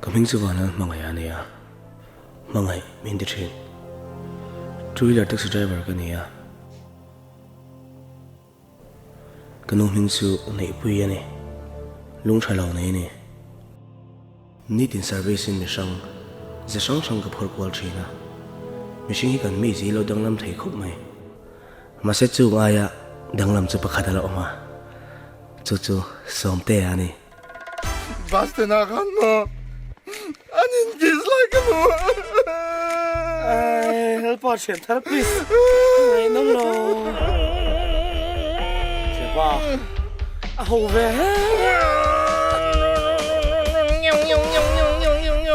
Coming to one Hmangaihna, Hmangaih in the train. Two-wheeler taxi driver kaniya. Kanong mingsu na ipuyane. Lung chalaw na ini. Need in service in the shang. The shang ka phorkwal china. Mishing kan mi zilo danglam thei khup mai. Masetsu aya danglam chu pakhat ala oma. Chu somte ani. Basta na kan mo. Anin like mo. Help out shit, please. Ay nang lo. Siapa? Ahove.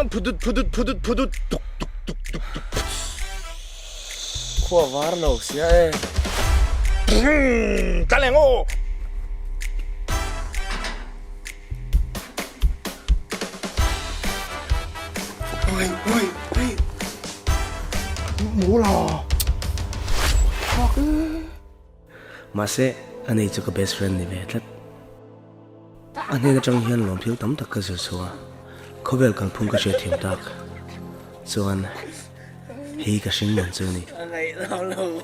Pudut. Kua warno siya Talengo. Oi. Mula. Mase anh ấy cho cái best friend này về thật. Anh ấy đã trong hiên lòng thiếu tấm tắc cơ sở số. Có vẻ càng phun cái chuyện thiểm tắc. So anh hi cái sinh mệnh này. Anh ấy lâu.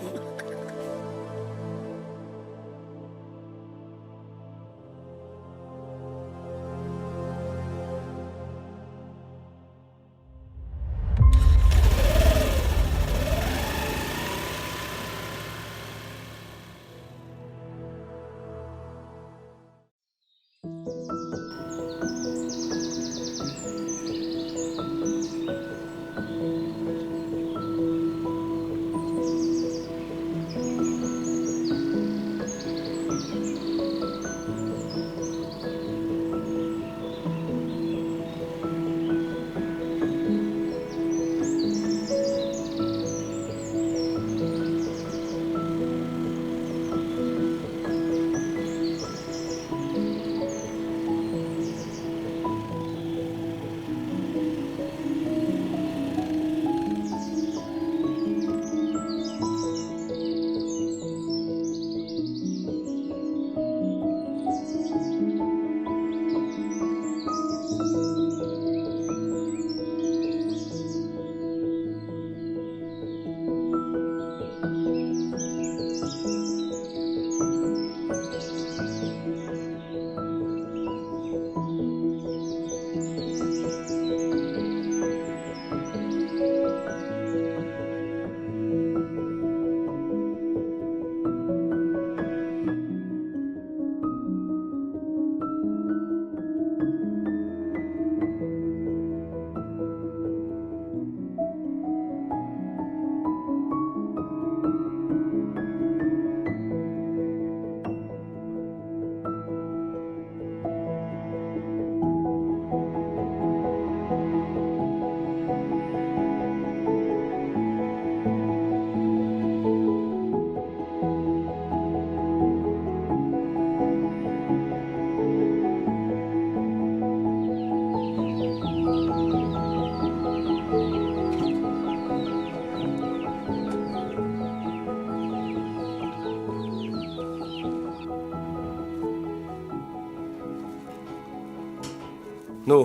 No.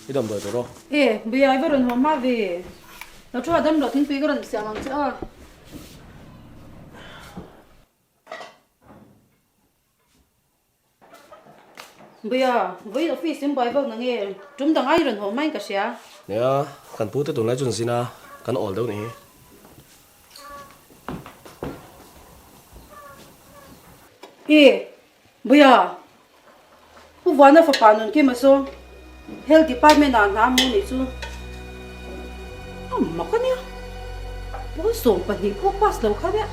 Idam doi toro. Bây giờ vẫn còn hoa về. Nó cho đâm đầu thiên phi cái lần xem làm chứ. Bây giờ với office xem bài vở nó nghe, chúng ta ai lần hôm mai cả xe. Nè, kan pu te tung lai chun sina, kan all đâu ni. Bây giờ buaina fa panon ke maso health department na mo ni chu amma kanya bo som pa ni ko pas lo kha ya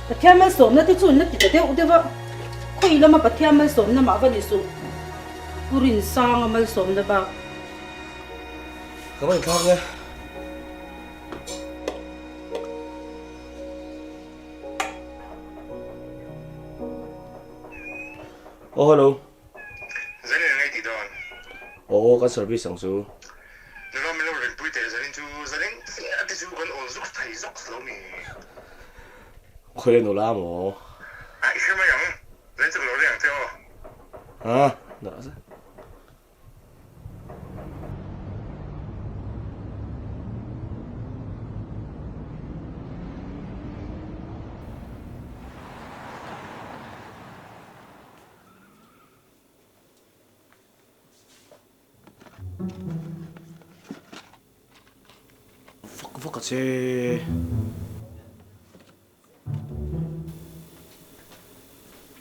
pathiam som na ti chu na ti te u de wa khoi lama pathiam som na ma va ni su purin sang amal som na ba Các bạn khác nghe. Oh, hello. Zalin ngay ti don. Oh, kan service sang su. Nalo melo ren puite zalin ati chu kan on zuk thai zok lo mi. Khơi lên nổ la mồ. Ai xem mà yang, lên zuk lo liang theo. À, đó. chứ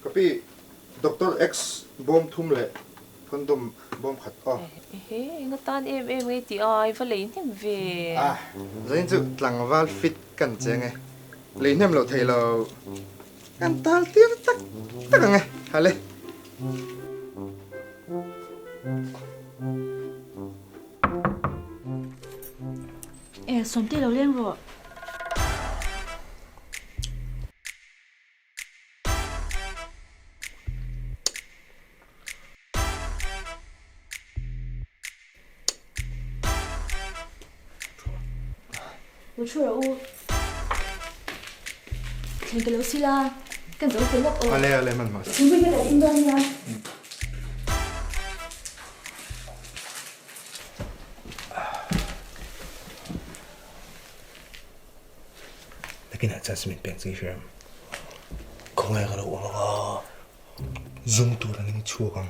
Tapi Dr. X bom thum le condom bom khat Nga tan em ngay ti ai phải lấy thêm về. zain chu tlangwal fit kan chenge leinem lo thailo kan tal tir tak tak nge hale Xóm tê lâu lên rồi. Bố chua đâu u? Thì cái lâu xí la, cần giấu cái lốc ở. hale man mas Chúng mình lại in đâu nha. Lakin adjustment peng si firm không ai kalau uang zoom tu lang ni chuang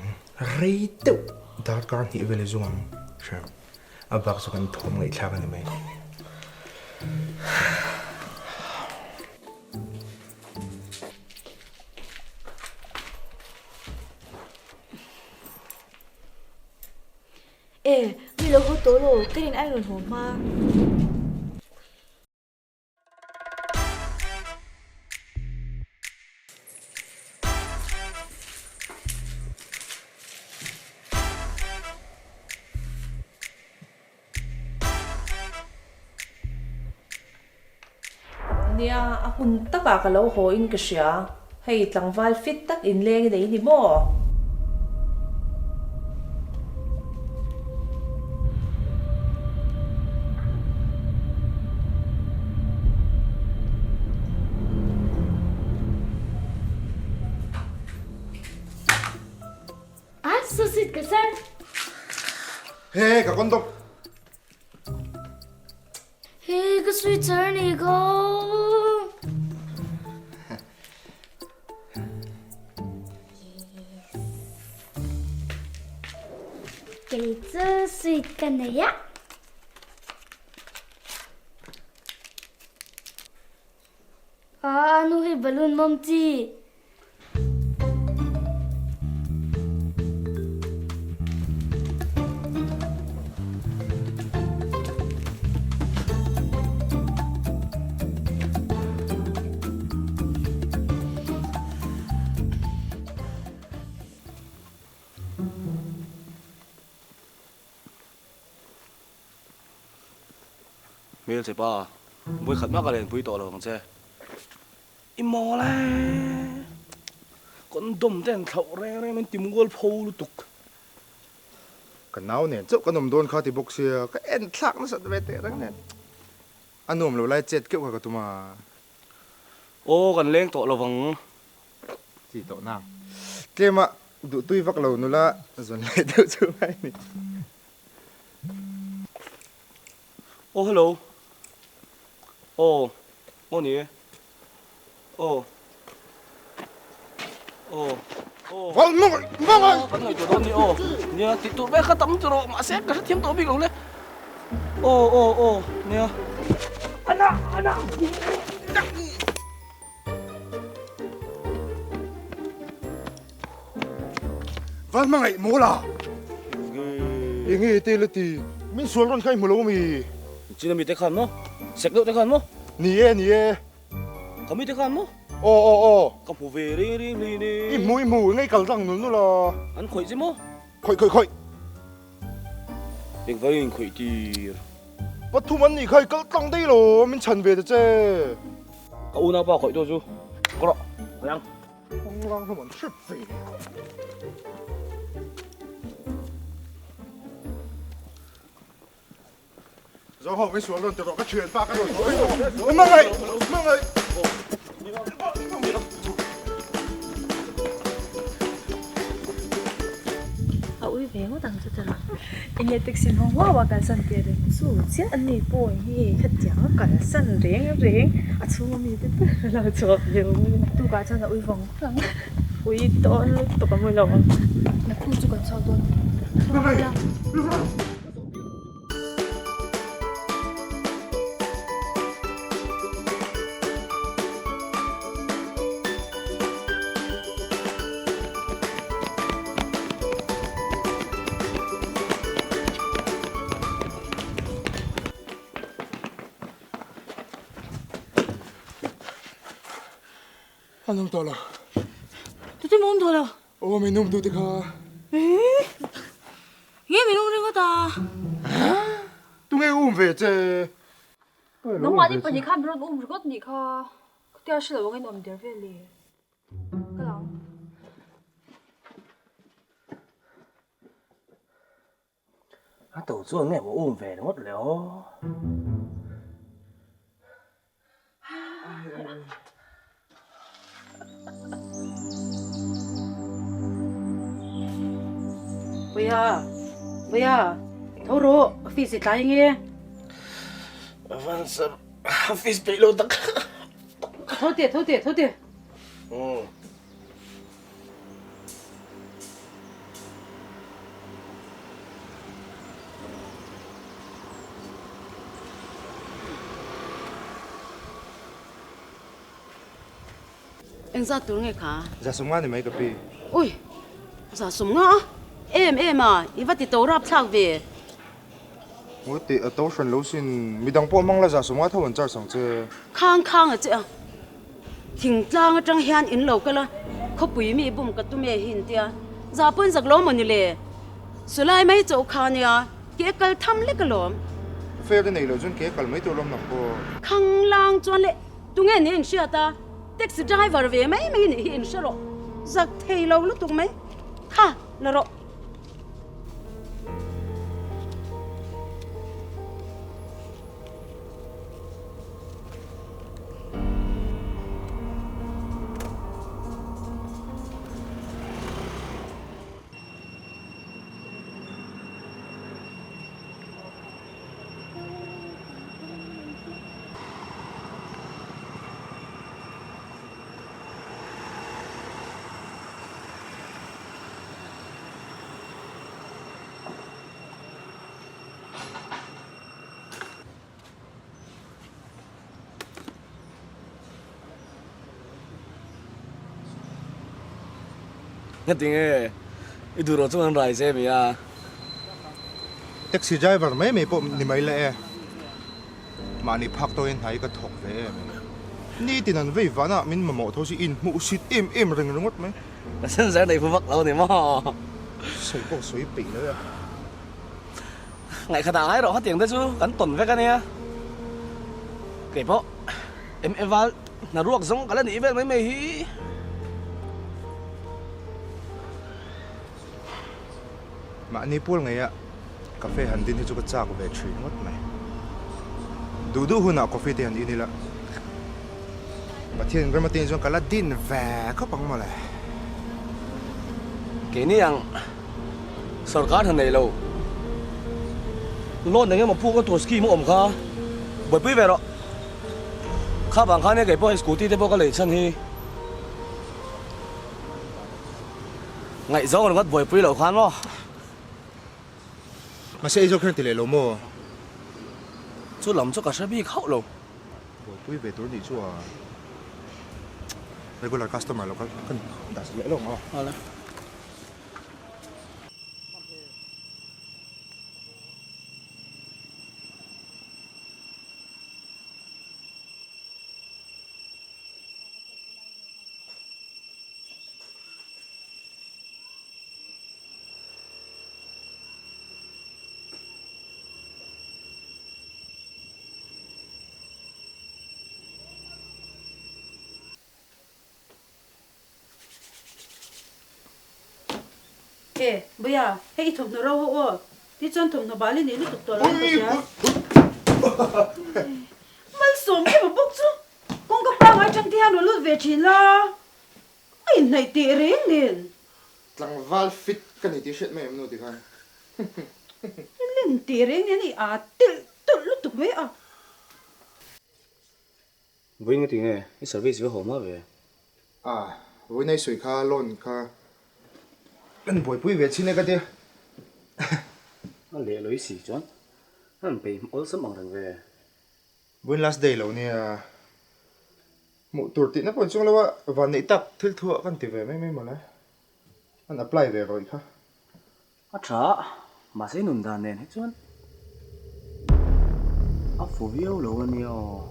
rei tu dar kar ni vele zoom firm abak so kan thom ngai thla kan mai Vì lâu hốt tố rồi, cái đến anh rồi hổ ma. Nia akun taka ka lo ho in ka siya. Hay tlangwal fit tak in leng dei ni mo. Susit ka sir. he ka condom Hey, cái sweet sir này cô. Cái chữ sweet cái này á. Ano hi balloon mom chi. Mil se pa bui khat ma ka len pui to lo che imo la con dom ten thau re re men tim gol phou lu tuk kan nau ne chu kanom don kha ti box sia ka en thak na sat ve te rang ne anom lo lai chet ke ka tuma ô kan leng to lo wang ti to na tlema du tui vak lo nu la zon lai tu chu mai ni ô hello ô ô ni ô ô ô wal mong kan ngai to don ni ô nia ti tu be kha tam tu ro ma se ka thiam to bi gong le ô nia wal mangai mola ingi te le ti min sual ron khai mulo mi chỉ là mi te khan mo sek do te khan mo ni e kami te khan mo o kam pu ve ri ri li ni mu ngai kal rang nu lo an khoi ji mo khoi ding vai khoi ti pathum an ni khai kal tang dei lo min chan ve de che a u na pa khoi do chu ko yang ong lang ha man ship fe rồi họ mới xuống luôn từ đó các chuyện ba cái rồi mang này Ui về ngó tầng cho ra. Anh nghe tiếng xin hoa và cả sân tiền đấy. Số chết anh này bồi hi hết chả cả sân riêng. À chú mình thì là chọc nhiều. Tu cả chân là ui vòng lắm. Ui to nó tụt cả môi lòng. Nó khu chú còn sau tuần. anh không to là tôi thấy muốn thôi đâu ô mình nung tôi thì khờ nghe mình không có ta tôi nghe về chứ nó mà đi bây giờ khám rồi rồi có gì kha cái sự là cái nôm đẹp vậy li cái nào tổ chuan nghe mà về nó mất rồi bây giờ thôi rồi phi sẽ tay nghe Văn sập office bị lột tắc thôi tiệt anh ra tuổi ngày cả ra súng ăn thì mấy cái pi ui ra súng ngã em à ý vắt thì tàu rap thang về mỗi tí ở tàu xuân lâu xin mi đang po mang là ra súng ăn thôi vẫn chơi xong chứ khang à chứ thỉnh trang trang hiền in lâu cái là khó bùi mi bùm cái tụi mẹ hin tia ra bún giặc lỗ mà như lệ sửa lại mấy chỗ khang nha cái cái thăm lấy cái lỗ phê cái này là dân kế cả mấy tuổi lắm nằm po khang lang chuan lệ tụi nghe nên xia ta taxi driver về mấy này hin xia rồi giặc thầy lâu lúc tụi mấy ha là rồi nhất định ấy ít đồ cho anh rai xem ya taxi driver mấy po ni mấy lệ mà ni phắc tôi thấy cái thọc về ni thì năn về ván à mình mà mỏ thôi in mũ xịt im rừng rừng mất mấy là sân sáng này phụ vắc lâu thì mà sấy bộ sấy bị nữa ngày khát ái rồi hết tiền đấy chứ gắn tuần với cái này kể po em vào là ruộng giống cái là ní về mấy mày hí mà ni pol ngay ạ cà phê hẳn tin thì chú cái cha của về chuyện mất mày đủ hun nào cà phê thì hẳn in đi là mà thiên cái mà tiền cho cái là tin về có bằng mà lại cái này yang Sawrkar thằng này lâu lon này mà phu cái tổ ski mà ôm kha bởi bây về rồi khá bằng khá này cái po scooty thì po cái lấy chân hi ngày gió nó bắt bởi bây lâu khán mà sẽ cho khen tỷ lệ lỗ mồ chú làm cho cả xe bị khóc lâu bởi về tối đi chú à regular customer lo kan das lệ lỗ mà bây giờ hay thùng nó rau ô thì chân thùng nó bán lên đấy nó tụt tụt lên rồi mà sống cái mà bốc chứ con có bao ngày chẳng theo nó lướt về chỉ là ai này tệ rén liền Tlang val fit cái này tí shit mày em nói thì khai lên tệ rén này à tụt lúc tụt về à với cái tiếng này cái service với home về à với này sủi kha lon kha anh bồi bùi về xin này cái gì nó lệ lối xì chón nó bị ốm sớm bằng thằng về với last day lâu nè một tuột tí nó còn chung lâu á và nãy tập thil thua con thì về mấy mà lấy anh apply về rồi kha à chả mà sẽ nôn đàn nền hết chón à phù phiếu lâu anh yêu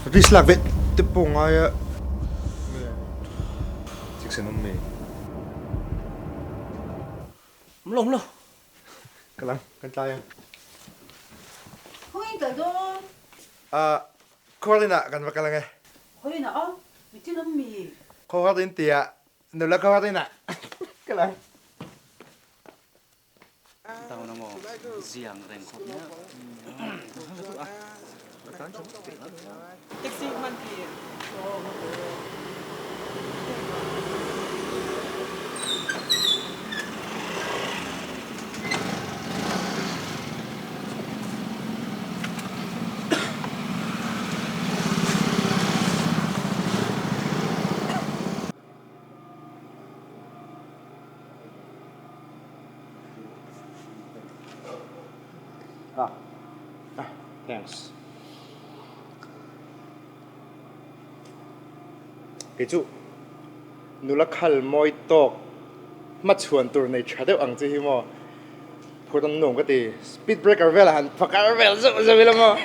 Rislak vet tepung ay Tiksan me. Mlo. Kalang kan tayo. Hoy ka do. Khalhin kan makalang eh. Hoy na oh. Bitin ang mi. Khalhin tia. Nula Khalhin na. Kalang. Tao na mo ziang ren ko na. Taxi man ki. Thanks. Cái chú nula khal moi tok mắt chuan tur này chả đều ăn gì hi mò phô tông nồng cái gì speed breaker về là hẳn fakar về là rồi là mò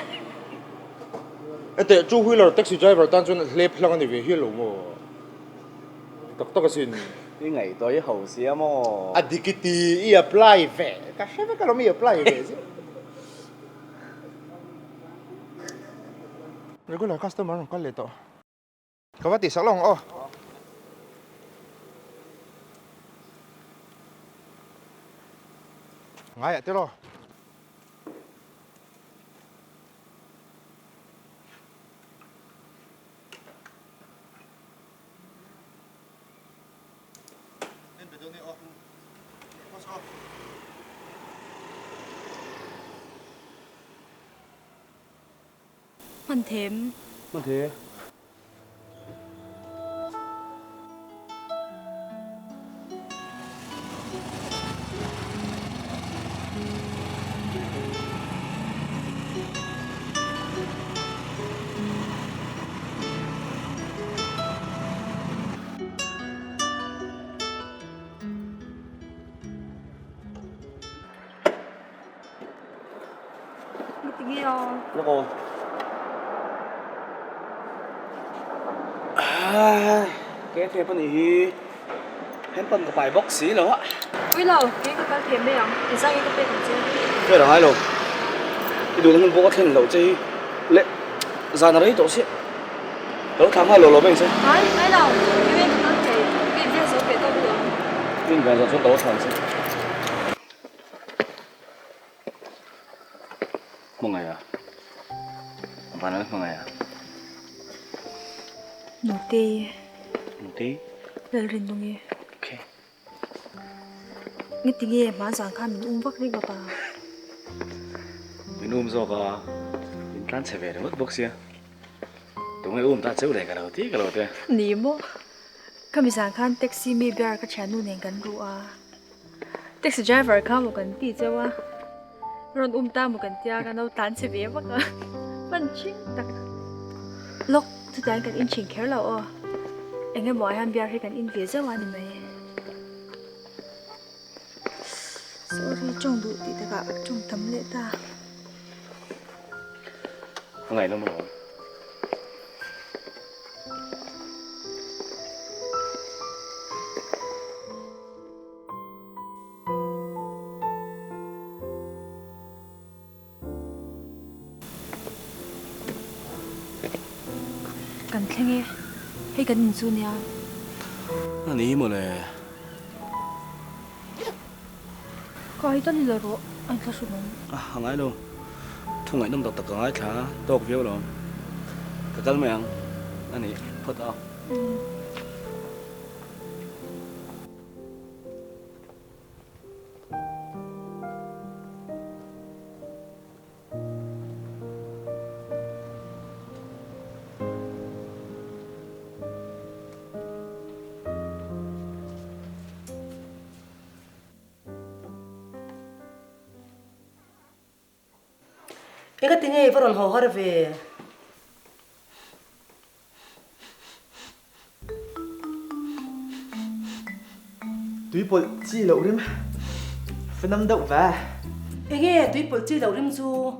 cái tệ chú huy là taxi driver tan chuan lep lang anh về hi lo mò tóc cái xin Cái ngày tối hậu xía mò. adikiti i apply về cái xe cái lo mi apply về chứ regular customer không có lệ to có bắt tỷ sắc lòng ô ngay ạ tiếp rồi Mình thèm. Mà thế. Tingin oh. Loko. Cái thèm phần này hết phần cái bài bóc xí rồi á. Ui lâu, cái thèm đây à? Thì sao cái bên chứ? Cái đó hai lô. Cái đồ nó vô cái thèm lẩu chứ. Lệ ra nó đấy tổ xí. Đó thằng hai lô bên chứ. Hai lâu, cái bên nó thì cái bên số cái đâu được. Bên bên rồi số tổ thằng chứ. Hmangaih à? Apa namanya Hmangaih à? Noti. Noti. Lal rin dong ye. Okay. Ngiti ye man sang khan min umbak ri ba. Mình zo ka. Mình tan se về mất bốc xia. Tụi mày ta chéo lại cái đầu tí cái đầu thế. Ni mo. Kami sang khan taxi mi biar ka chanu nen kan ru a. Taxi driver ka mo kan ti chewa. Ron ta mo kan tia kan no tan se ve ba ka. Pan ching tak. Lok tu tan kan in ching kher lo o. Anh em mọi han biar hay kan in về ra wa ni mai. Sorry trong đủ thì ta gặp trong tấm lệ ta. Hmangaih nó mà. Kan thlenge hay kan in chu nia. Ani mo le. Kai tan lo ro anh ta su non. Hmangaih lo. Hmangaih nom tak ngai tha tok view lo. Ka kal meang. Ani phot a. Cái tiếng ấy vẫn hò hở về. Túi bột chi lẩu đêm phần năm đậu và Cái túi bột chi đầu đêm du.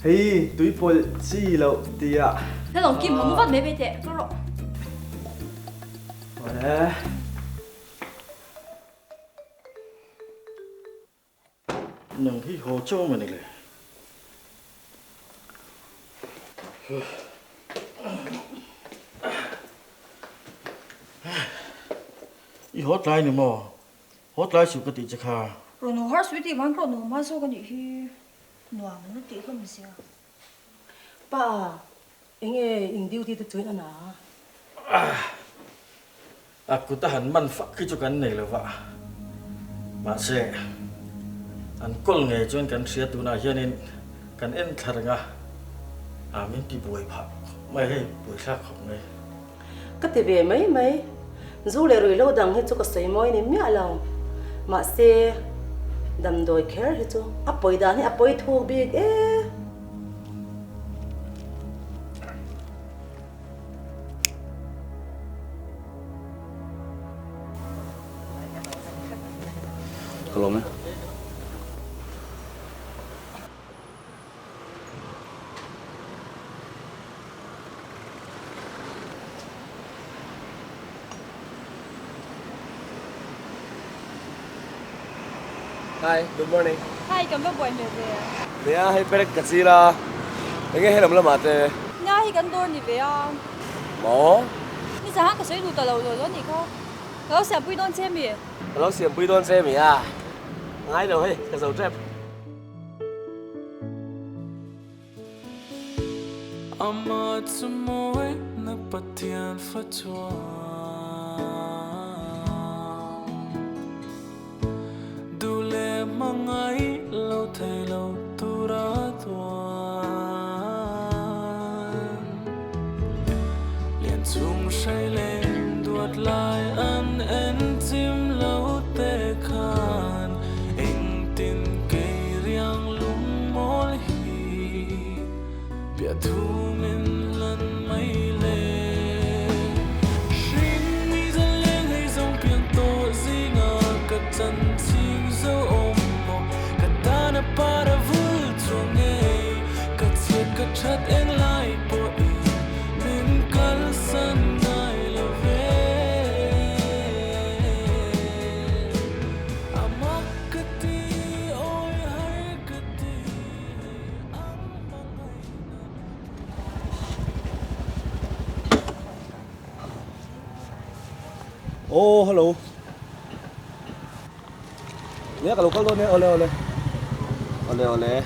Hey, túi bột chi lậu tìa. Thế lòng kim không vắt mấy bê tệ, có rồi. Đấy. Nâng khi hồ châu mà này lại. I hotline nữa mà. Hotline chịu cái gì chắc ha. Rồi nó hát suy thì vẫn còn nó mà sao cái gì khi nó mà nó tí không gì à. Ba, anh ấy in duty tới chơi nào? Aku tahan manfaat kecukan này là vậy. Mà sẽ anh col nghe cho anh sẽ tu na cho nên kan en thar nga. Mình bị bồi phạt. Mày hay bồi sát không này. Cái tiền về mấy dù lệ rồi lâu đằng hết cho cái sấy môi này mía lòng mà sẽ đầm đôi care hết cho apoi đàn apoi thu big Kalau mana? Hi, good morning. Hai cái bao quay mẹ về. Nè, hay perek kecil lah. Ini helm lah mate. Nga hi kan door ni về à. Mau? Ni sao cái sấy đủ tờ lầu rồi ni ko. Kalau siapa pun don xem mi. Kalau siap bui don saya ya. Ngay đâu hay, cái dầu trep. Amat semua nak patian fatwa. Dule Hmangaih lâu thay lâu tu ra tuan. Liền chung say lên đuột lại ăn en chim lâu tê khan. Anh tin cây riang lung mol hi. Bia thu min lần mấy lệ. Sinh mi dân lên hay dòng piang to gì ngờ cất chân chim dấu ôm mộng. Cất ta na para vui chuông nghe. Cất chiếc cất chát en lại bộ ý. Mình cất sân ngài là về. Amak cất đi ôi hay cất đi. Oh, hello. Nè, cái local đó nè, ole. Lokal đó nè.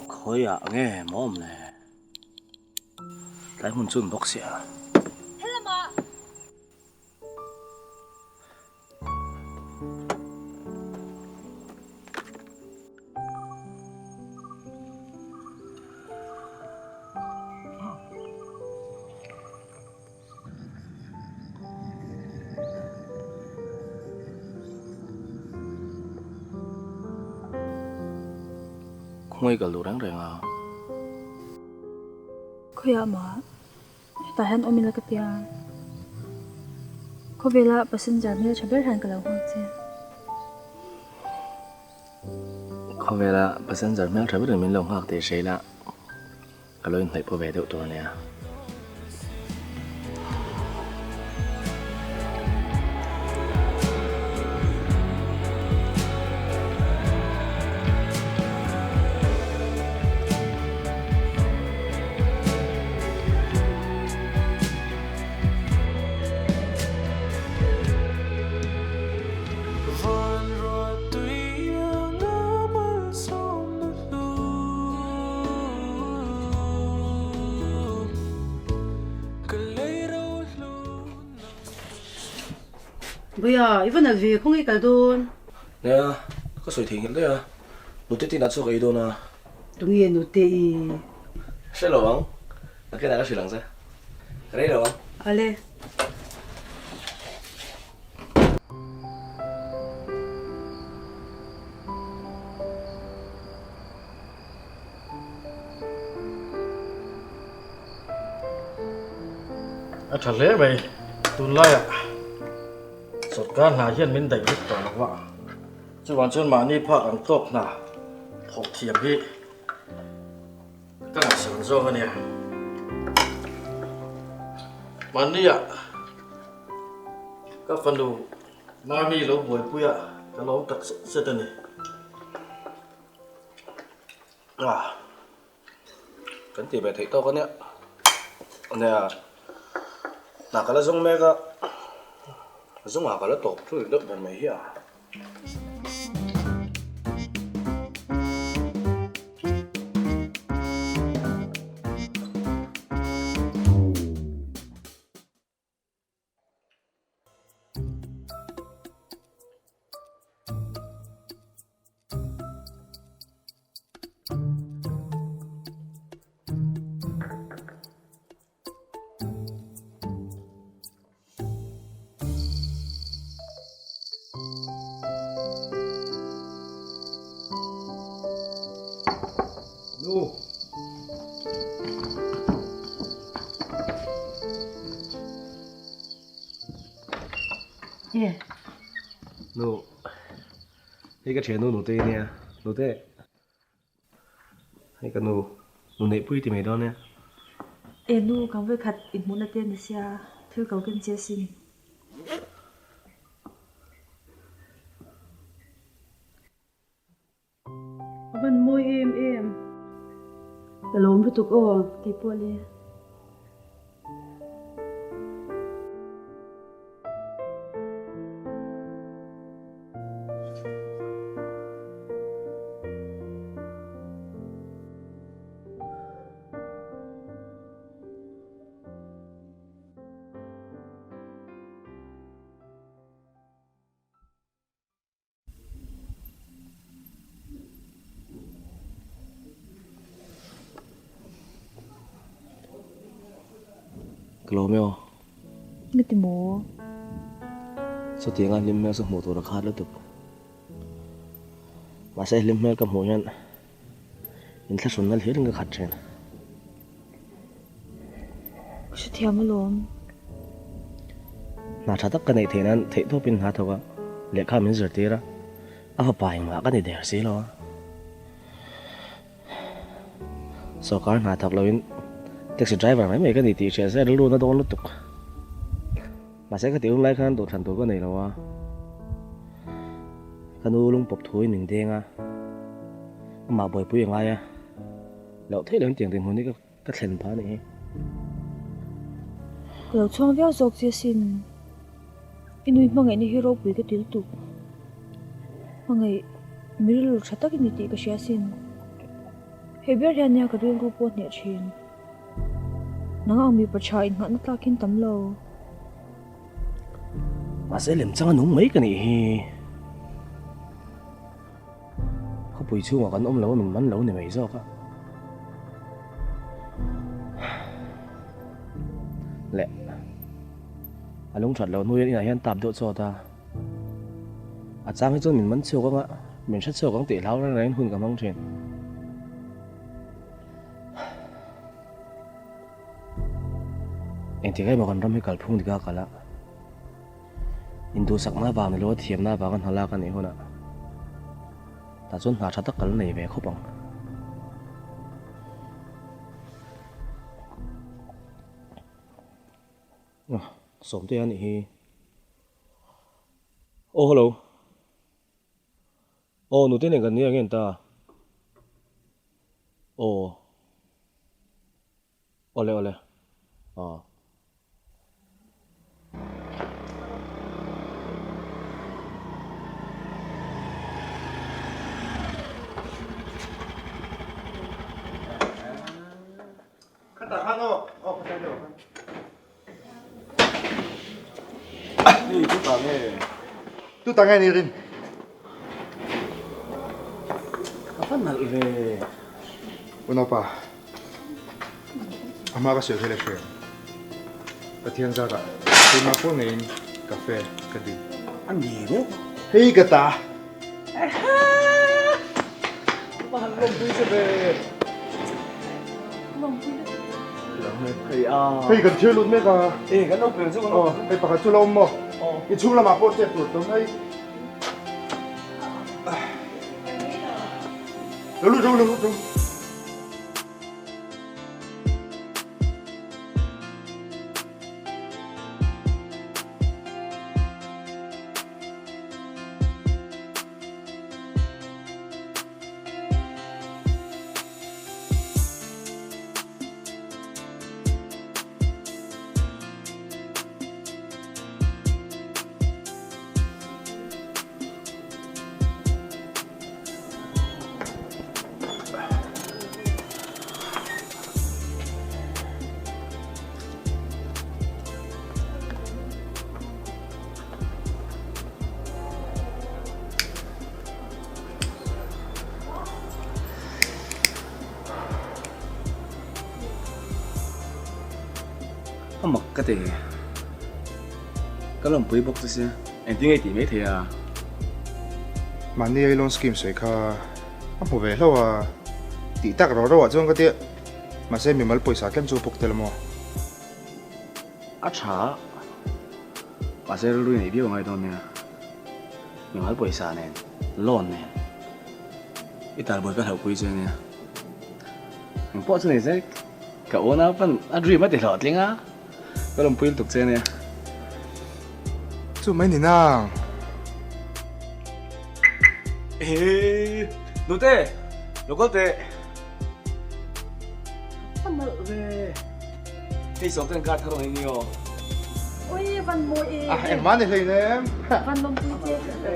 Khối à nghe mồm nè. Lại muốn chun bốc xỉa. Hello ma. Không ai cả lũ răng ràng à. Kaya ma. Tahan omin la katian. Ko vela passenger mi chaber han kala ho che. Có vẻ là passenger mèo trái bất mình lòng hoặc để xây lạ. Cả lối này có vẻ đậuตัวnè. bây giờ even là về không ai cả đồn nè có sợi thìn đấy à nụ tết tin đặt số cái đồ na đúng nhiên nụ tê sẽ lo không cái này có sợi lằng sao cái đấy đâu không ale Thật lẽ vậy, tôi lại Sawrkar na hian min dei dik tawh wa chuan chuan mani phak an tlawk na thawk thiam hi kan san zawng ania mania ka fanu mami lo boi puya ka lo tak setani cái gì vậy thấy to con nhá nè là cái là giống mẹ cái giống à cái là tổ chút đất bên mấy à Nu. yeah nụ cái chuyện nụ tê nè nụ tê hay cái nụ nụ bui thì mày đó nè enu kang ve khat in mun aten sia thil kau ken che sin vẫn môi em cái lốm với tục cái poli cái lỗ mèo ngi ti mo số tiền anh lim mèo số một tổ được khá lớn tục mà sẽ lim mèo cầm hồ nhân in thắt sườn nó hết cái khát trên shu thiam lom na chắc cái này thì nên thấy thôi pin hạt thôi lẽ khá mình giờ tira à phải bài mà cái này để xí lo Sawrkar na thật lâu taxi driver mấy cái này thì sẽ luôn nó đón nó tục mà sẽ cái tiểu lái khăn tổ thành tổ cái này là cái nu lung bọc thối mình đen mà bồi bùi ngay lậu thấy lớn tiền hồn đi cái thèn phá này lo chong veo zok che sin inui Hmangaih ni hero pui ka til tu Hmangaih miril thatak ni ti ka sia sin heber hian nya ka ril ru pot ne thin nang mi pacha in ngat ta kin tam lo mà sẽ làm chăng núng mấy cái này có bùi chu mà còn ôm lâu mình bắn lâu này mấy giờ cả lẹ lúng chặt lâu nuôi này hiện tạm độ cho ta chang hết cho mình bắn chiều các bạn mình sẽ chiều các tỷ lão ra đánh hôn cả mong chuyện anh thì cái mà còn răm hay cả phun thì cả lạ Indo sak na ba melo thiam na ba kan hala kan e hona ta chon na tha tak kal nei ve khopang som te ani hi hello nu te ne kan ni again ta ole Đi chú tao nghe. tu tangai ni rin. Apa nak le? Uno pa. Ama ka sila siya. Patihan zaga. Lima po ngayon, kafe, kadi. Ani mo? Hey kata. Mahal mo po siya be. Hey Hey kan chilun me ka. kan ông biển chứ con Oh, hey pakachulaw mo. Ichula mapo siya tutong ay. Lulu. mặc cái gì cái lòng bưởi bốc chứ anh tiếng gì mấy thì à mà ni ai long scheme soi kha a mo ve lo a ti tak ro chong ka te ma se mi mal poisa kem chu pok tel mo à chả bà sẽ lui này biết ngay đâu nè mình hỏi bồi sa nè lon nè ít ta bồi cái hậu quý chứ nè mình bỏ chỗ này sẽ cậu nó vẫn ăn ruồi mất để lọt lên á cái lòng bưởi tục chứ nè chu mai ni nang ê đồ tê đồ có tê ăn nợ về cái số tiền card thằng này nhiều ôi văn môi à em bán thì nè em văn lông tươi chết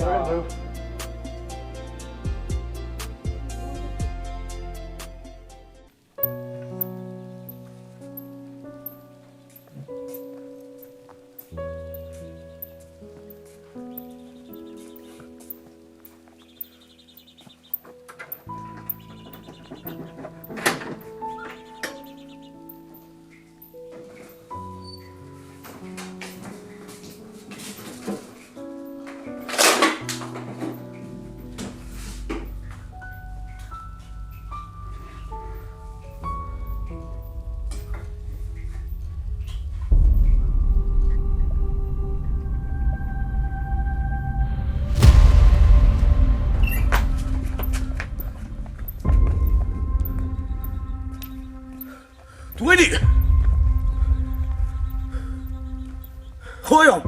Tụi đi. Khôi không?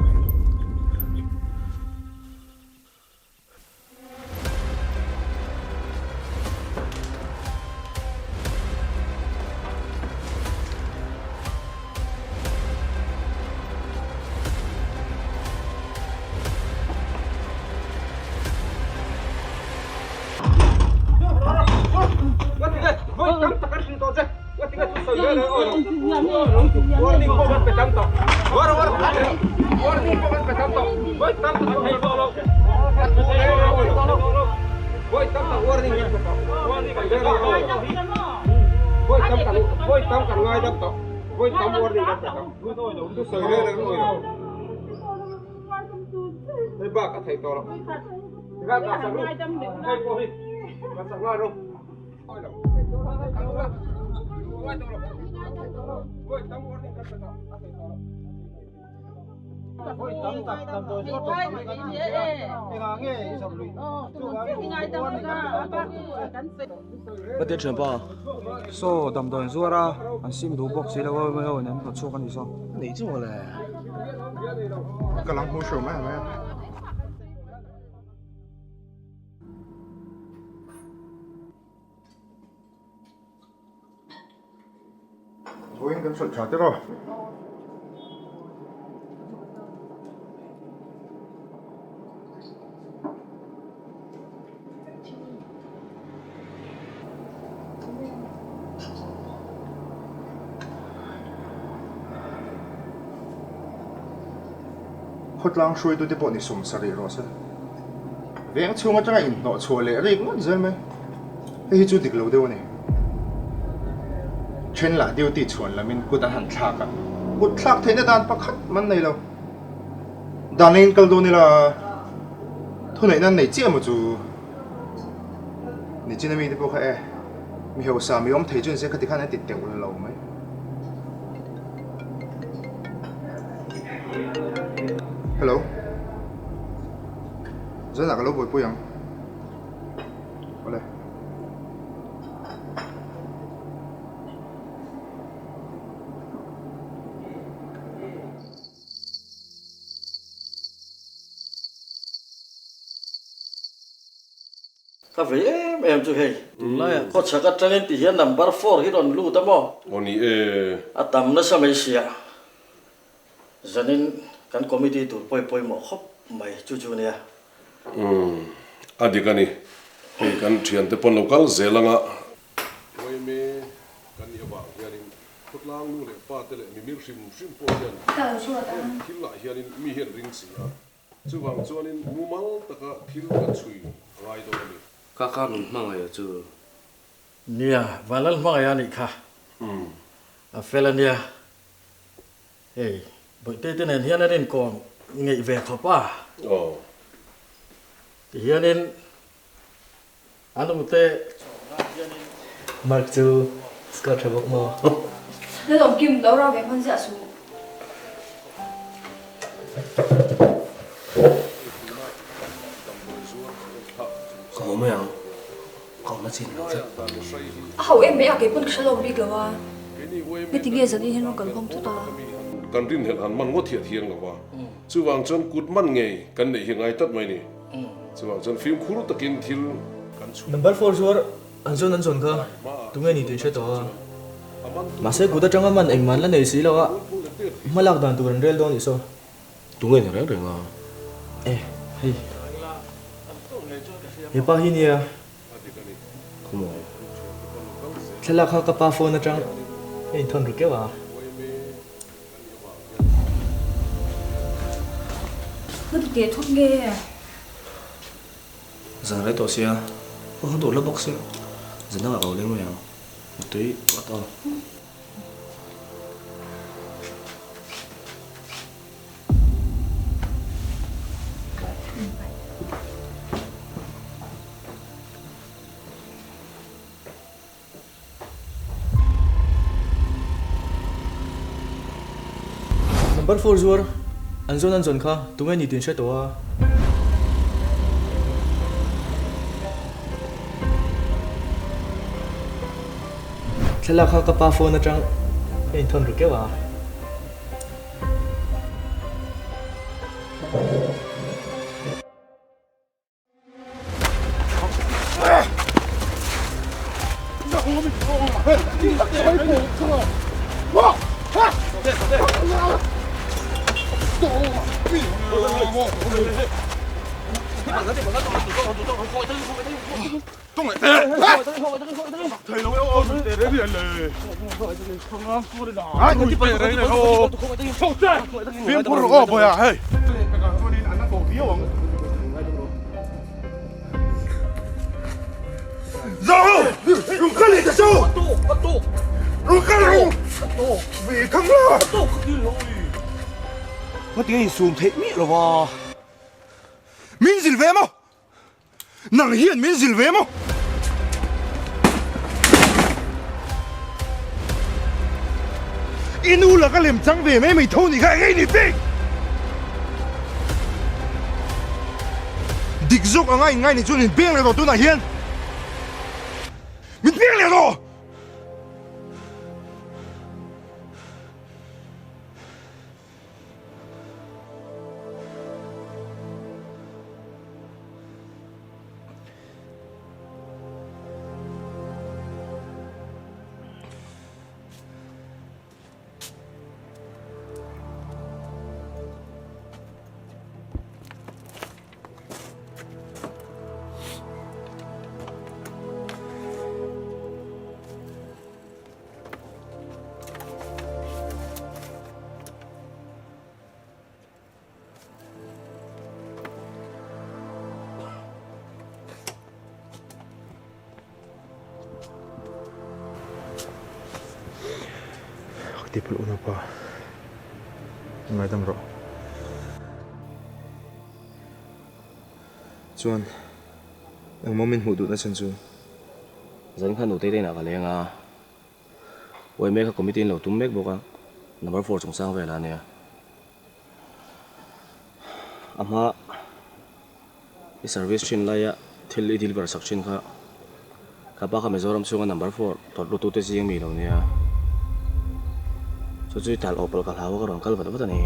Bắt tiền ba So đầm đồn rồi ra anh xin đủ bốc xí là voi mới hồi ném một số con gì sao này chứ mà là cái lăng hồ sơ mà thôi anh cần sửa trả thế rồi hốt lang xuôi tôi đi bộ đi sum sari rồi sao veng chunga tanga in no chho le ri ngon zel me hi chu dik lo deu ni chen la deu ti chuan lamin ku ta han thla ka ku thlak theina dan pakhat man nei lo danin kal do ni la thu nei nan nei che mo chu ni china mi de po kha e mi ho sa mi om thei chun se khati khan ti teu lo mai hello dân là cái lỗ bụi bụi không? Có đây. Cà phê em chú hay, lại có chắc cái changin thì hiện number 4 cái đòn lú tao mò. Oni À tầm nó sao mấy xia, cho nên cái committee tụi bồi mỏ khóc mày chú nè. Adi kani, hei kan thian te pon local zelanga. Oi me kan ni ba hianin khutlang lu le pa te le mi mir sim po hian. Tao chua ta. Thil la hianin mi hian ring si a. Chuwang chuanin mumal taka thil kan chui ngai do ni. Ka nun hmangaih chu. Nia, valal Hmangaih ni kha. A fela nia. Hey, bội tê này hian nên còn nghỉ về khó pa. Thì hiện nên anh ông tê Mark chu Scott Trevor mo. Nó đồng kim đấu ra về con dạ xuống. Không mấy ông, không nó xin đâu chứ. Hầu em bé cái con cái đầu bị cái wa. Cái tiếng nghe giờ đi nó cần không chút ta. Kan rin hel han man ngo thiat hian lawa. Chuwang chon kut man nge kan nei hingai tat mai ni. Chuwang chon film khuru takin thil kan chu. Number 4 zuar anjon ka tungai ni tin sheto mase kuda changa man engman la nei si lawa malak dan turan rel don iso Tungai ni reng à? Hey he pa hi nia Không rồi. thla kha ka pa phone atang ei thon ru ke wa Nó tiệt thuốc ghê à. Giờ đấy tổ xe, không tổ lớp bóc xe, giờ nó vào lên mày à? Một tí quá to. number 4 zuar anjon kha tungai ni tin sheto thla kha ka pa phone atang ei thon ru ke wa Có tiếng sùm thế mẹ rồi vào. Min zil về mau. Nàng hiền min zil về mau. Inu là cái liềm trắng về mấy mày thâu thì khai gây nị big. Địch dục ở ngay này cho nên biếng này vào tôi là hiền. Mình biếng này rồi. tipul una pa ngai dam ro chuan ang moment hu du na chan chu zan khan u te te na ka lenga oi me ka committee lo tum mek boka number 4 chung sang vela ne ama i service chin la ya thil i deliver section kha kapa ka mizoram chunga number 4 tot lu tu te jing mi lo ne chu chu tal opal ka hawa ka ron kal bat bat ni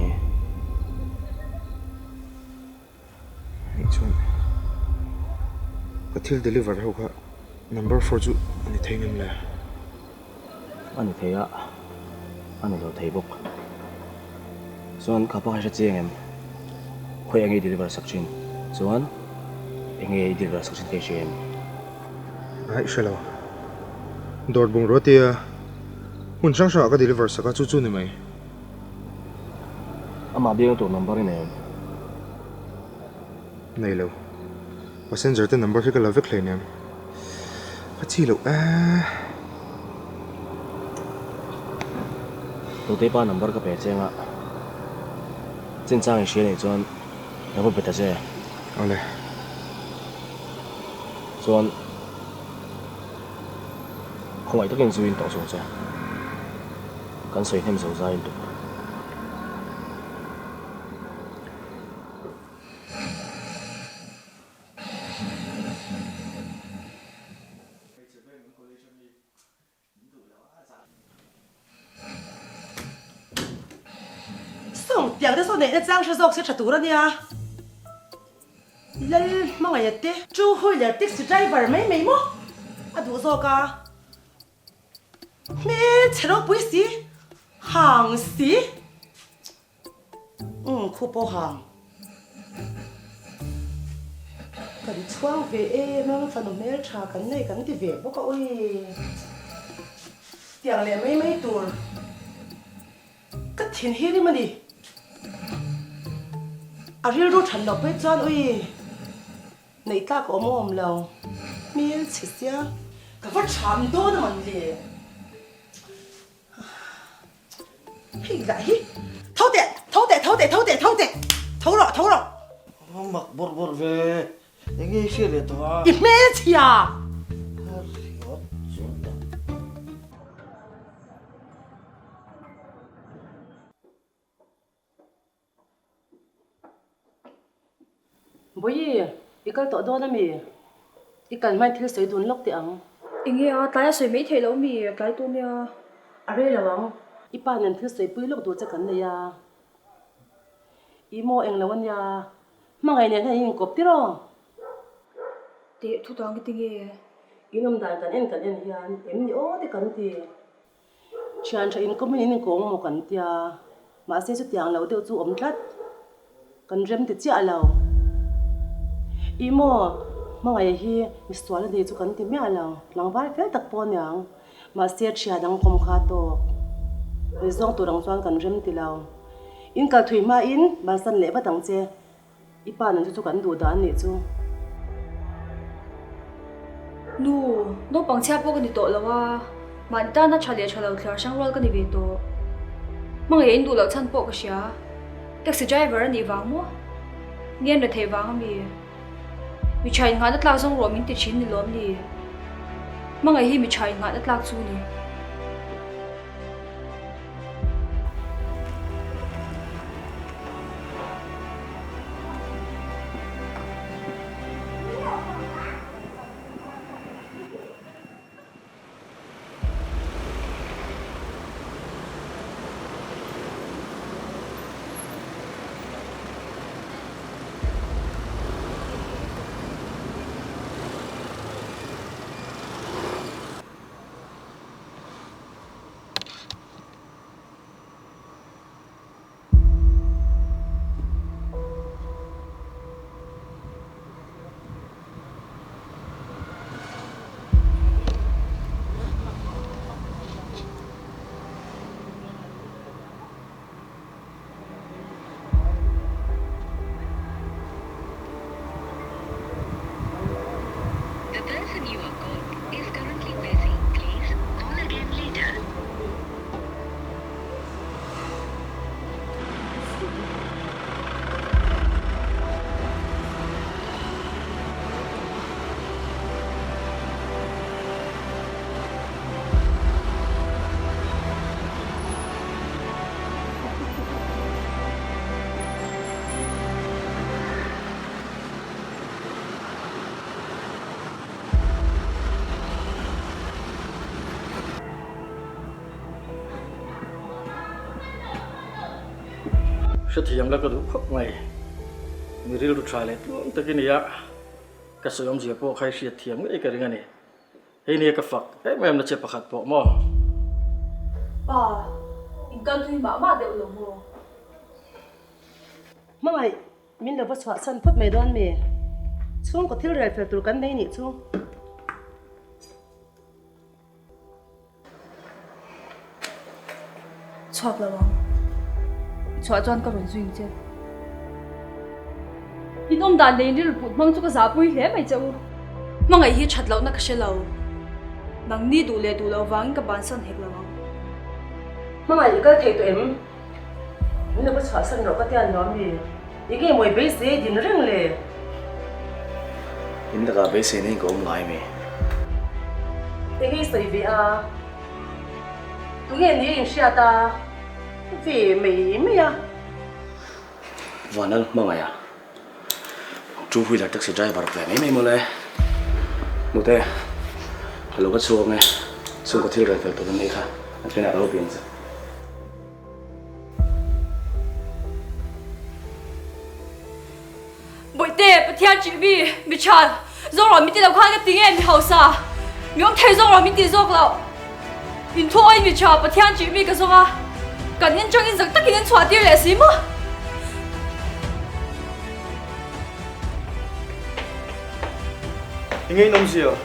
chuan ka thil deliver ho kha number 4 chu ani theingam la ani theya ani lo thei bok chuan kapa ka cheng em khoi angi deliver section chuan angi deliver section ke chem ai shalo dor bung rotia hun chang sha ka deliver saka chu chu ni mai ama biang to number ni nei lo passenger te number fi ka love khlei nem ka chi lo to te pa number ka pe chenga chin chang she nei chuan na bo beta che ole chuan khoi takin zuin to so cha kan soi hem zo zai tu送点的说哪个张是肉是吃多了呢？人忙也得，就会了的是 driver 没么？啊，多少个？没吃了不是，行是，可不行。กันช่วงเวมันสนุกเมลชากันในกันที่เวบอกว่าโอ้ยเตียงเลยไม่ตัวก็ทิ้งให้นี่มันดิอาเรื่องรู้ฉันเราไปจอนโอ้ยในตาก็มอมเราเมลเสียก็ว่าชามโดนมันเลยเฮ้ยไรเท่าเด็ดมักบอร์เวยังไงเชื่อเลยตัว อีเมลเชียบุยอีกตัวโดนมีอีกันไม่ที่สวยดุนล็อกเตียง Inge a tlai a soi mei thei lo mi tlai tu nia. อะไรล่ะวังอีป้านั่นที่สวยปุ้ยลูกดูจะกันเลยยาอีโมเองแล้ววันยามาไงเนี่ยให้ยิงกบที่รอ Te thu tang ki tinge. อีน้ำตาลกันเอ็นยานเอ็มนี่โอ้ที่กันทีชานชาอินก็ไม่นินโกงโมกันทียมาเสียสุดอย่างเราเดี๋ยวจู่อมทัดกันเริ่มติดเจ้าเราอีโมมาไงฮีมิสตัวเราเดี๋ยวจู่กันทีไม่เราหลังบ้านเฟลตักปอนอย่างมาเสียเชียดังคมคาโตไปส่งตัวรังสวนกันเริ่มติเราอินกัดถุยมาอินบาสันเละบ้าตังเจอีป้านั่นจู่กันดูดานนี่จู่ Nu, no pang chia po kan ni to lawa. Man ta na chale chalo thlar sang rol kan ni ve to. Mang ye indu lo chan po ka sia. Taxi driver ni wang mo. Ngen na thei wang mi. Mi chai nga na tlak zong ro min ti chin ni lom ni. Mang ai hi mi chai nga na tlak chu ni. sẽ thiam là cái đủ khóc mày người riêng được trai lên luôn tới cái này á cái số ông gì bộ khai sẽ thiam cái này cái này cái phật em là chế pakhat bộ mà in kan thui ma deuh lo mo Hmangaih min lo phatsan phut mai don me chung ko thil rel fel tur kan nei ni chu chhoh lo wang chhoh chuan ka ron zuing che inom dan lein ril put mang chu ka za pui hle mai chau mangai hi that lo na ka shelo nang ni du le du lo wang ka ban san hek lo wang Hmangaih ka thei to em min lo phatsan ro ka tian nom mi ige moi be se din reng le in da be se nei ko ngai me ige sai be a tu ge ni in sha ta về mấy à và nó mong ai à chú huy là taxi driver về mấy mua lên một thế hello bắt xuống nghe xuống có thiếu rồi phải tụi mình khá cái nào đâu biến rồi buổi tê bắt theo chị bị chán rồi rồi mình đi làm khoan cái tiếng em bị hậu sa mình không thấy rồi rồi mình đi rồi đâu mình thôi bị chán bắt theo chị cái số à cần nhân changin giật tất nhiên xóa tiêu lệ xí mà anh ấy nông gì à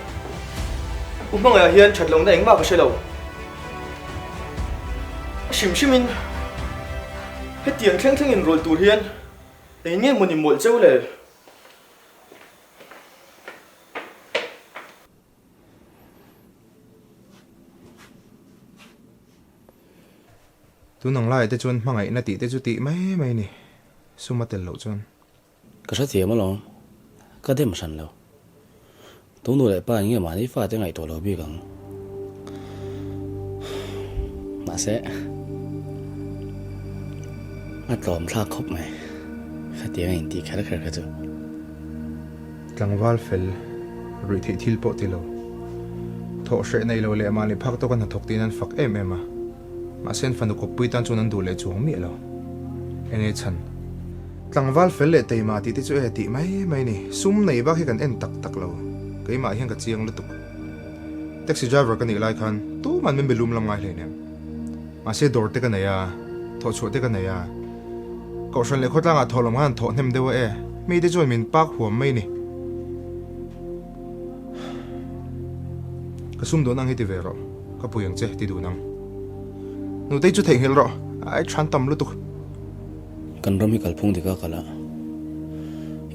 Hmangaih hiền chặt lòng đánh vào cái xe lầu xìm in hết tiền khen in rồi tụt hiền anh nghe một niệm một châu lệ tu nang lai te chuan hmangaihna tih te chu tih mai ni sumatel lo chuan cái số tiền mà lo cái đêm sẵn lo tụi nó lại ba những mà đi pha tới ngày tổ lo biết không mà sẽ mắt lòm tha khóc mày cái tiếng anh tí khá cái chứ tlangwal fel rui thi thil po ti lo tho hre nei lo le ma le phak to kan thok tin an fak em à mà sen phanu ko pui tan chun an du le chuang mi lo enge chan tlangwal fel le te ma ti ti chu e ti mai ni sum nei ba khi kan en tak lo cái mà hiang ka chiang lu tuk taxi driver kan ni lai khan tu man men belum lam ngai le ne ma se dor te kan ya tho chu te kan ya ko shan le khotla nga tholom han tho nem dewa e mi de join min pak huam mai ni ka sum do nang hi ti ve ro ka puyang che ti du nang nu te chu theng hil ro ai than tam lu tuk kan ram hi kalphung dika kala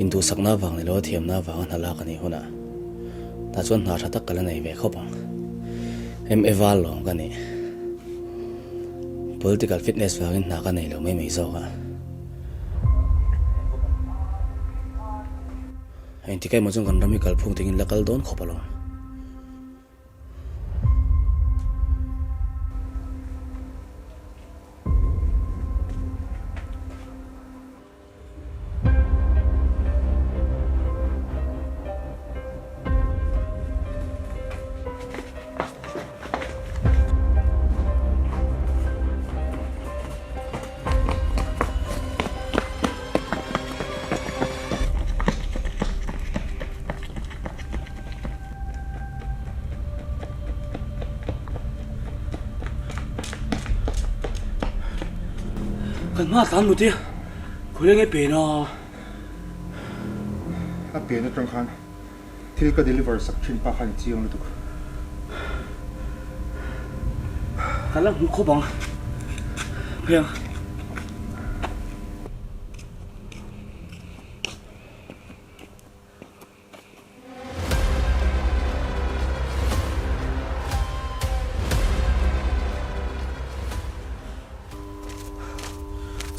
intu sakna wang le lo thiam na wang hala ka ni huna ta chuan na tha tak kala nei ve khopang em eval lo ka ni political fitness wangin na ka nei lo mai zo ka anh thì cái mà chúng cần làm cái phung thì là cái đón khó bao lâu kan ma tan mu ti khule nge pe na a pe na tang khan thil ka deliver sak thin pa khan chiang lu tuk kala mu kho bang pheng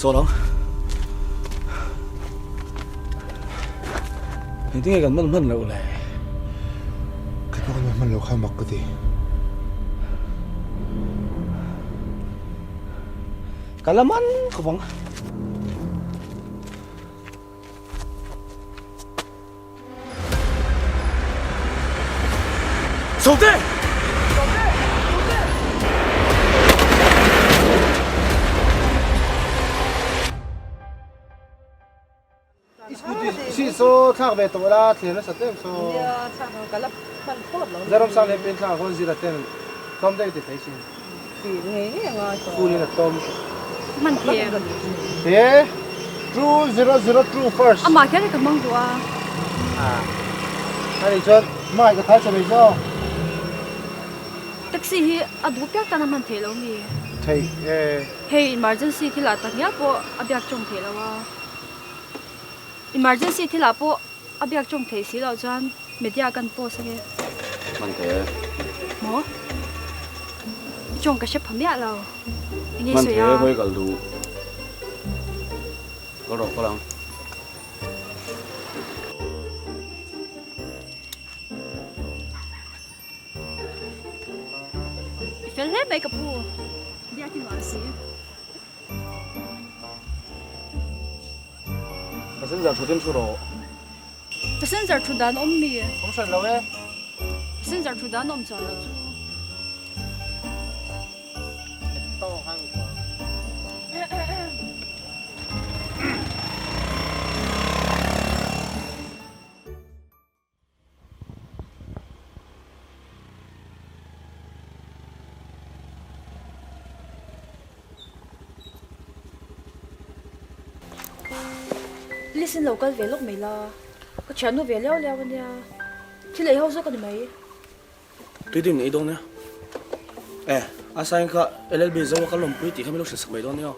Sawrkar anh tiếng gần mất lâu này cái con mình lâu khai mặc cái gì cả là man không vắng sâu thế so thak ve to la thlen na satem so ya chang ka la ban thot lo zaram sang le pen thak hon zira ten tom dai ti thai sin ti nge nga to fully na tom Man thiam. he true 002 first Ama kya ka mang tua. ani chon mai ka thai chai zo Taxi hi adu pyak ta na man thelo mi. thai Hey emergency thila ta nya po abyak chong thela wa. Emergency thila po abyak chong thei si lo chan media kan po sage. Man thế Mo. Chong ka shep phamya lo. Ngi Man so thế ya. hơi cả lù có đọc có lắm Fel he mai ka pu. Bia ki wa si. passenger số tiền số đó Passenger thu dan om mi. không san lo e Passenger thu dan om cha lo chu. to hang Listen local ve lok mai la. Ka chanu ve leo leo nia. Thi lei ho zo ka ni mai. Tuy tin ấy đâu nè. Assign ka LLB zawa ka lom pui ti kami lo sak mai don neo.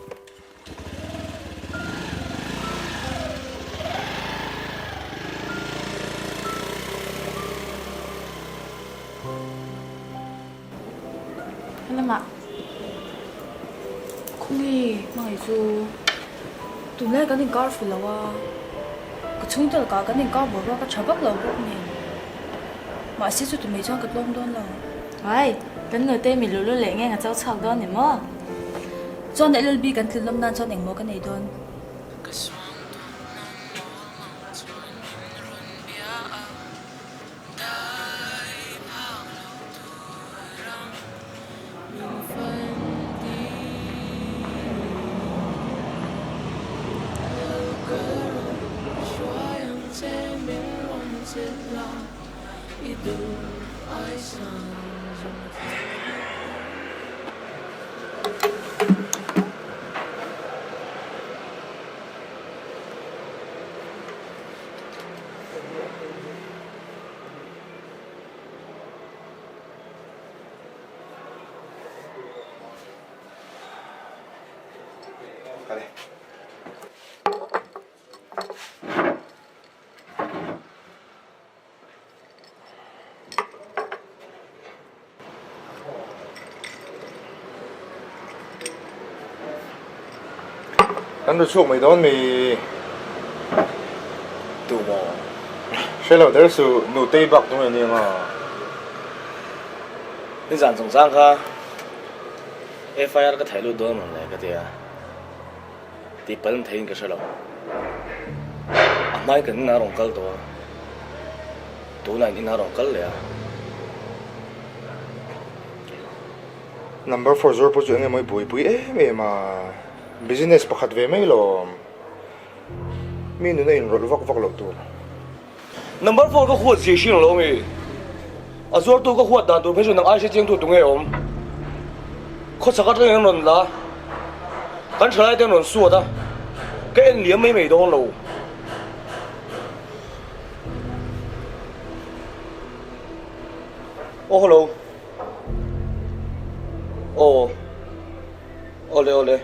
Alamak. Kuni mai chu. Tu lai ka ning car fu la wa. Ka chung tel ka ning car bo ka chabak lo bo ni. Ma si chu tu mai chang ka lom don la. Ai, kan người tê mình lulu lệ nghe ngặt cháu chọc đó nè mơ. Chon LLB kan thil lom nan chon eng mo ka nei don. Kale. Anh được chuộc mày đón mày tụ bò sẽ là đấy sự nụ tây bạc trong này mà Nên giản tổng giang ka FIR ka thailu don man lai ka tia. Ti pal thein ka salo. Amai kan na rong kal to. Tu na ni na rong kal le. number 4 zor po chu nge moi bui bui me ma business pakhat ve mai lo mi nu nei rol vak vak lo tu Number 4 ka khuat si shin lo mi. Azor tu ka khuat dan tu phesu nang ai se cheng tu tu nge om. Kho sakat ka non la. Kan chalai te non su da. Ka en liam mai mai don lo. Oh hello. Oh. Ole ole.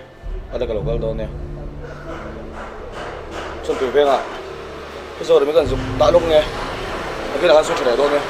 Ada ka lokal don ne. Chon tu ve nga. Bây giờ thì mới cần dùng đã lúc nghe. Cái là ăn xuống trở thôi nghe.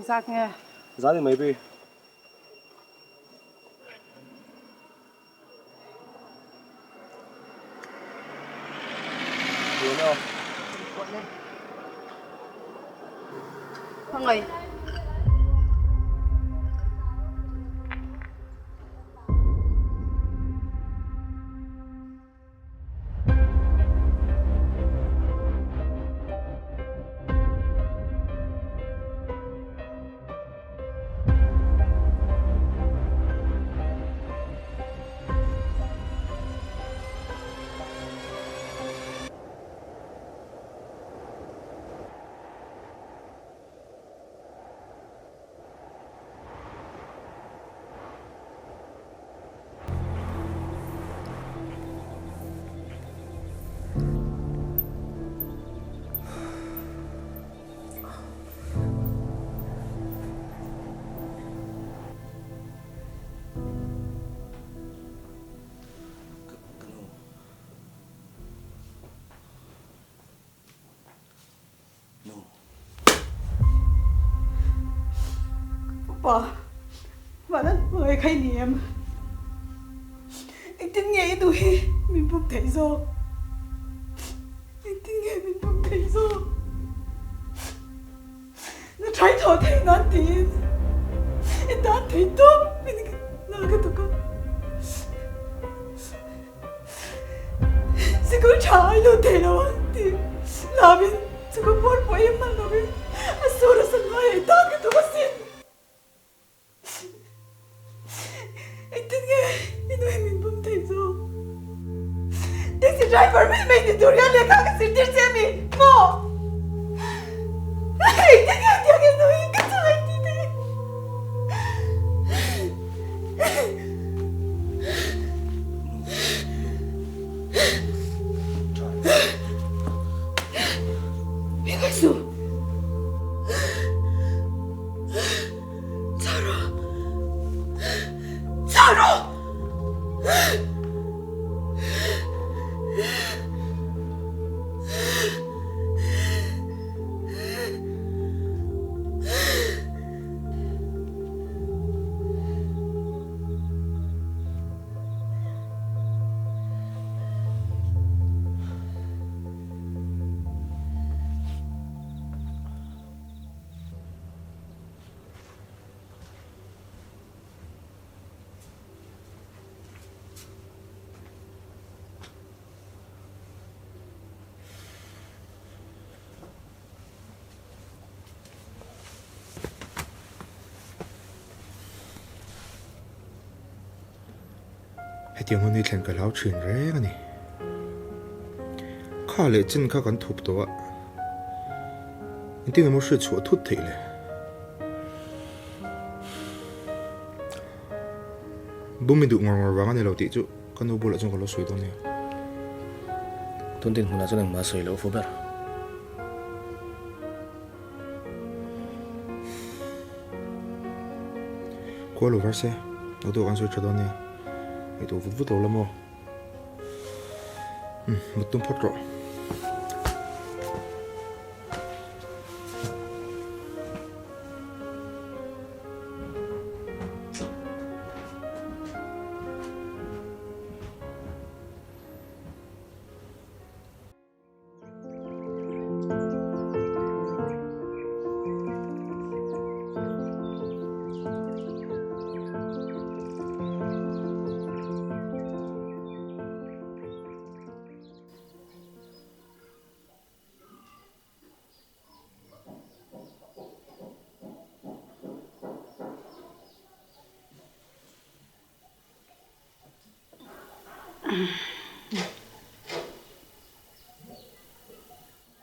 giác nghe. Giá thì mấy bi? Uống đâu? Hmangaih. Bà nó người khái niệm anh tin nghe tôi mình không thấy rồi anh tin nghe mình không thấy rồi nó trái thọ thấy nó tin anh đã thấy tốt mình nó cái tụi con sẽ có trái luôn thế nào thì làm mình sẽ có bốn mỗi em mà làm mình à số là sân bay anh ta cái tụi con xin anh tin nghe anh nói mình không thấy rồi taxi driver mình thì tôi ra liền cái xin tiền xe mình ngô anh tin nghe tiếng anh nói cái gì anh tin nghe mình phải xuống tiếng hôn đi lên cái lão chuyện rẻ cái này khá lệ chân khá gần thụp đó anh tiếng một sự chúa thút thị lệ bố mình đủ ngồi vắng này lâu tí chú con đâu bố lại trong cái lỗ suối đó nè Tuần tin huna cho nên mà soi lâu phô bер. qua lỗ verse nó đồ ăn suối cho đó nè cái đồ vút đầu lắm mò một tung phốt rõ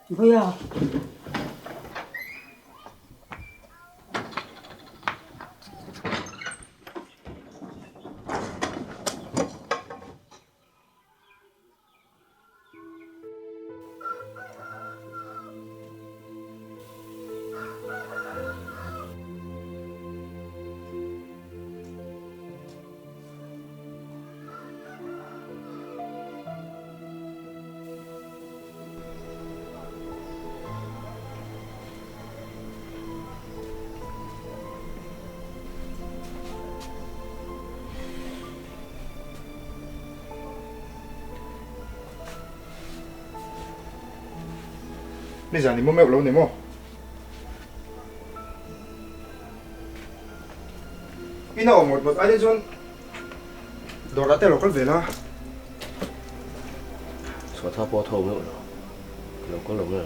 뭐야? นี่จานี่มั่วแมวเราเนี่ยมั่วอีน่าออกหมดไอ้เด็กจวนโดนรัดแต่เราก็เวลา số thao po thâu nữa nó có lồng nữa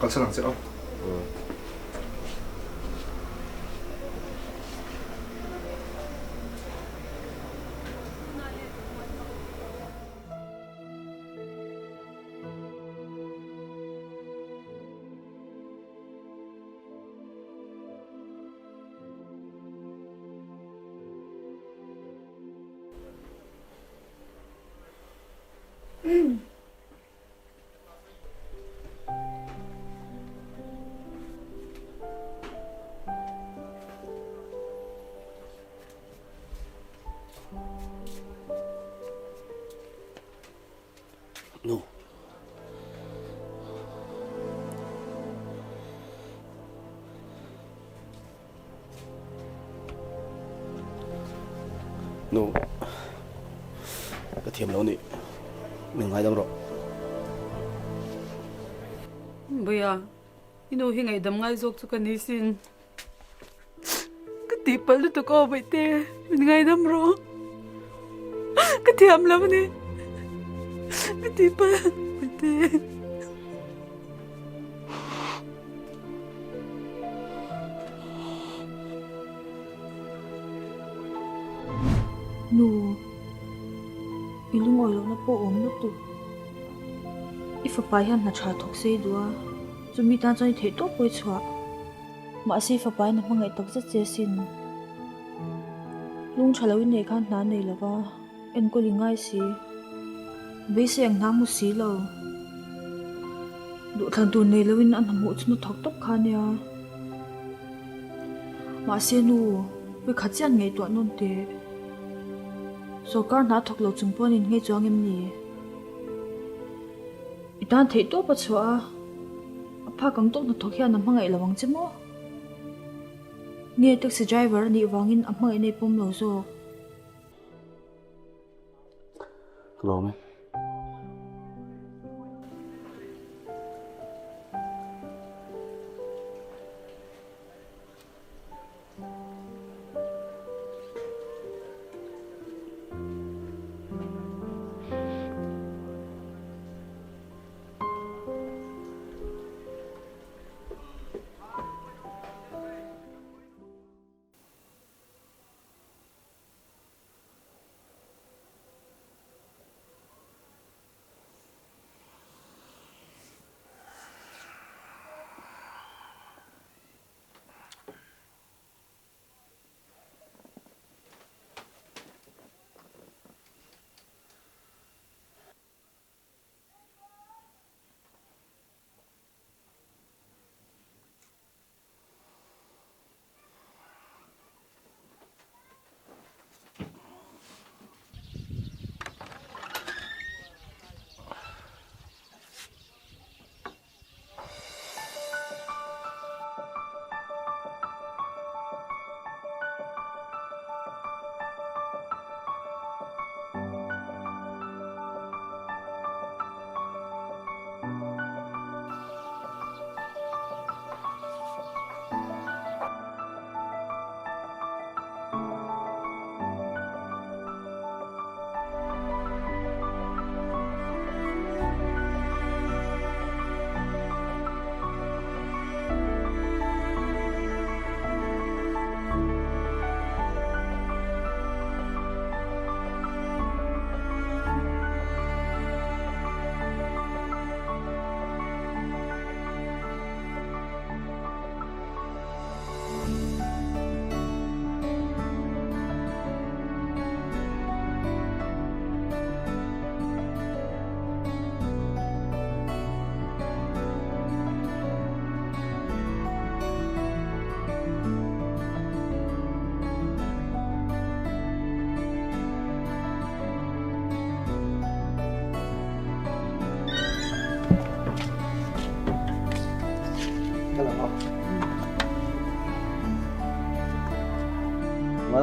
ก็สลังเสียเอา nu nu cái thiềm lâu nị mình ngay đâm rồi bây giờ ino hi ngày đâm ngay dọc cho cái này xin cái tip bal tụi cô vậy thế mình ngay đâm rồi cái thiềm lắm nè cái tip bal vậy thế nu ilung ngồi lâu nó po ốm nó tụ if phải hắn là trả thuốc xây đua chúng mi ta chơi thế tốt với chua mà si phải nó Hmangaih tóc rất dễ xin lung trả lời này khăn ná này là ba em có linh ngay xí bây giờ anh nam một xí lâu độ thằng tụi này lâu anh làm một chút thóc tóc khăn ya mà si nu với khát chân ngày tuần nôn tệ Sawrkar na thawk lo chungpon in ngay chuang em ni itan thei to pa chua apha kang tok na thawk hian Hmangaih lawang chemo nge taxi driver ni wangin Hmangaih nei pom lo zo lo me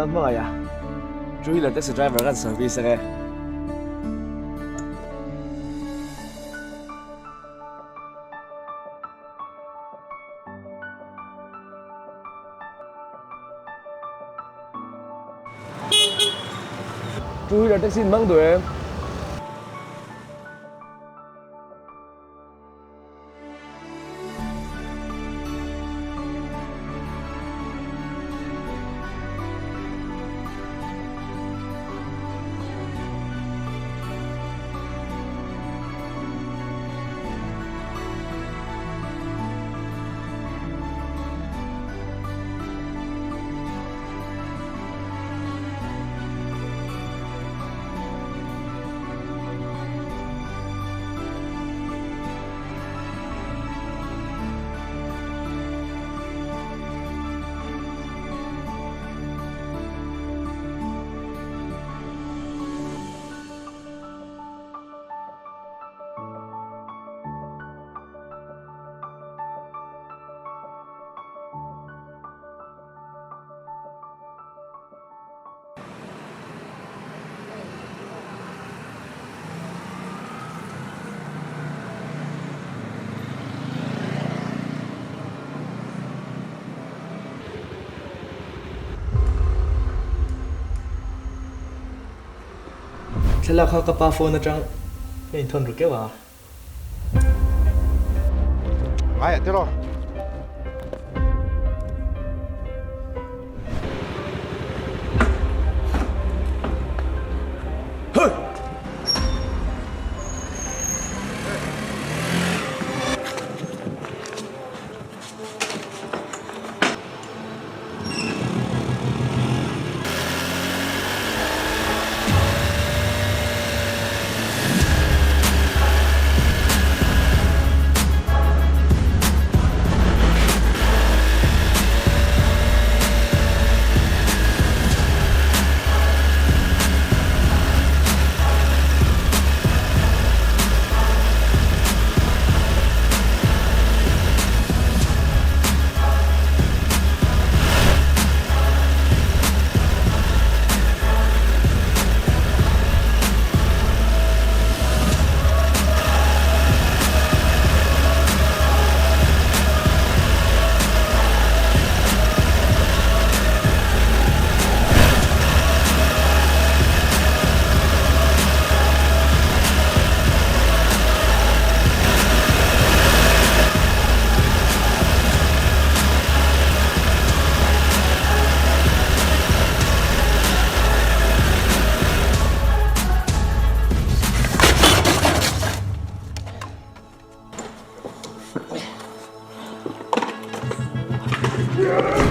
Hmangaih à? Chú ý là taxi driver kan service nghe. 2 wheeler taxi mang đuổi thế làเขากับปาโฟนนะจังเห็นทนหรือแกวะ Ngai, thế rồi.